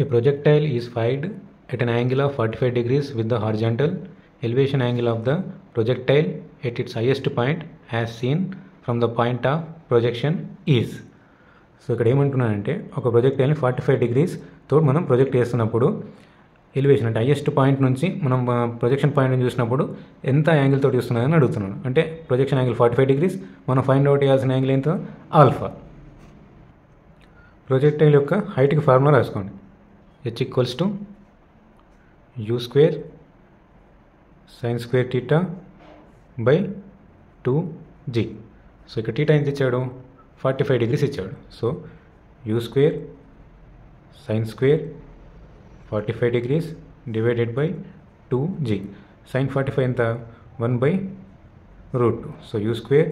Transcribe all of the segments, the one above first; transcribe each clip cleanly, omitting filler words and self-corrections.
A projectile is fired at an angle of 45 degrees with the horizontal elevation angle of the projectile at its highest point as seen from the point of projection is. So ఇక్కడ ఏమంటున్నానంటే ఒక ప్రొజెక్టైల్ని 45 డిగ్రీస్తో మనం project చేస్తున్నప్పుడు elevation అంటే highest point నుంచి మనం projection పాయింట్ని చూసినప్పుడు ఎంత యాంగిల్ తోటి చూస్తున్నారని అడుగుతున్నాను. అంటే ప్రొజెక్షన్ యాంగిల్ 45 డిగ్రీస్, మనం ఫైండ్ అవుట్ చేయాల్సిన యాంగిల్ ఎంత? ఆల్ఫా. ప్రొజెక్టైల్ యొక్క హైట్కి ఫార్ములా రాసుకోండి. h equals to u square sine square theta by 2g. So ఇక్కడ టీటా ఎంత ఇచ్చాడు? 45 డిగ్రీస్ ఇచ్చాడు. So u square sine square 45 degrees divided by 2g. Sine 45 ఎంత? 1/√2. So u square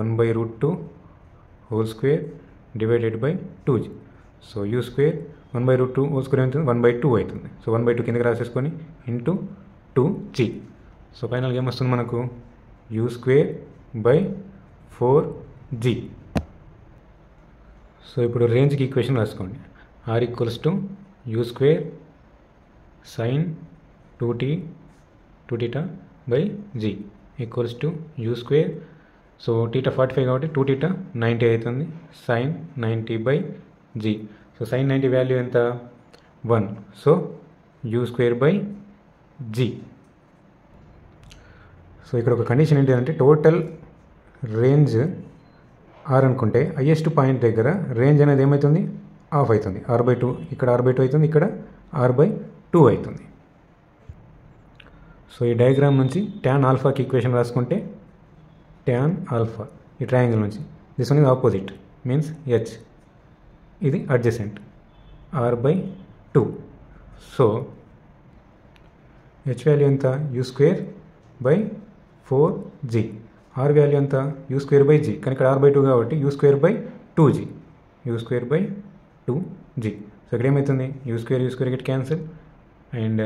1/√2 whole square divided by 2g. So u square 1/√2 whole square అవుతుంది 1/2 అవుతుంది. So 1/2 కిందకి రాసేసుకొని into 2g. So ఫైనల్గా ఏమొస్తుంది మనకు? u square by 4g. So ఇప్పుడు రేంజ్కి equation రాసుకోండి. r equals to u square sine 2θ by g equals to u square. So theta 45 కాబట్టి 2θ 90 అవుతుంది sine 90 by g. So sine 90 value ఎంత? 1. So u square by g. So ఇక్కడ ఒక condition ఏంటంటే total range r అనుకుంటే highest point దగ్గర range అనేది ఏమవుతుంది? ఆఫ్ అవుతుంది. r/2 ఇక్కడ r/2 అవుతుంది, ఇక్కడ r/2 అవుతుంది. సో ఈ డయాగ్రామ్ నుంచి tan ఆల్ఫాకి ఈక్వేషన్ రాసుకుంటే tan ఆల్ఫా ఈ ట్రయాంగిల్ నుంచి this one is opposite means h, ఇది adjacent r/2. So h value ఎంత? u square by 4g. r value ఎంత? u స్క్వేర్ బై g, కానీ ఇక్కడ r/2 కాబట్టి u square by 2g, u square by 2g. So ఇక్కడ ఏమవుతుంది? u square get cancel and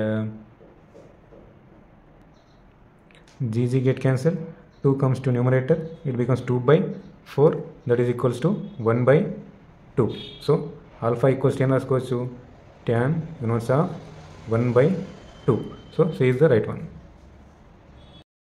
gg get cancel. 2 comes to numerator, it becomes 2/4, that is equals to 1/2. So alpha equals to tan inverse of 1/2. So C is the right one.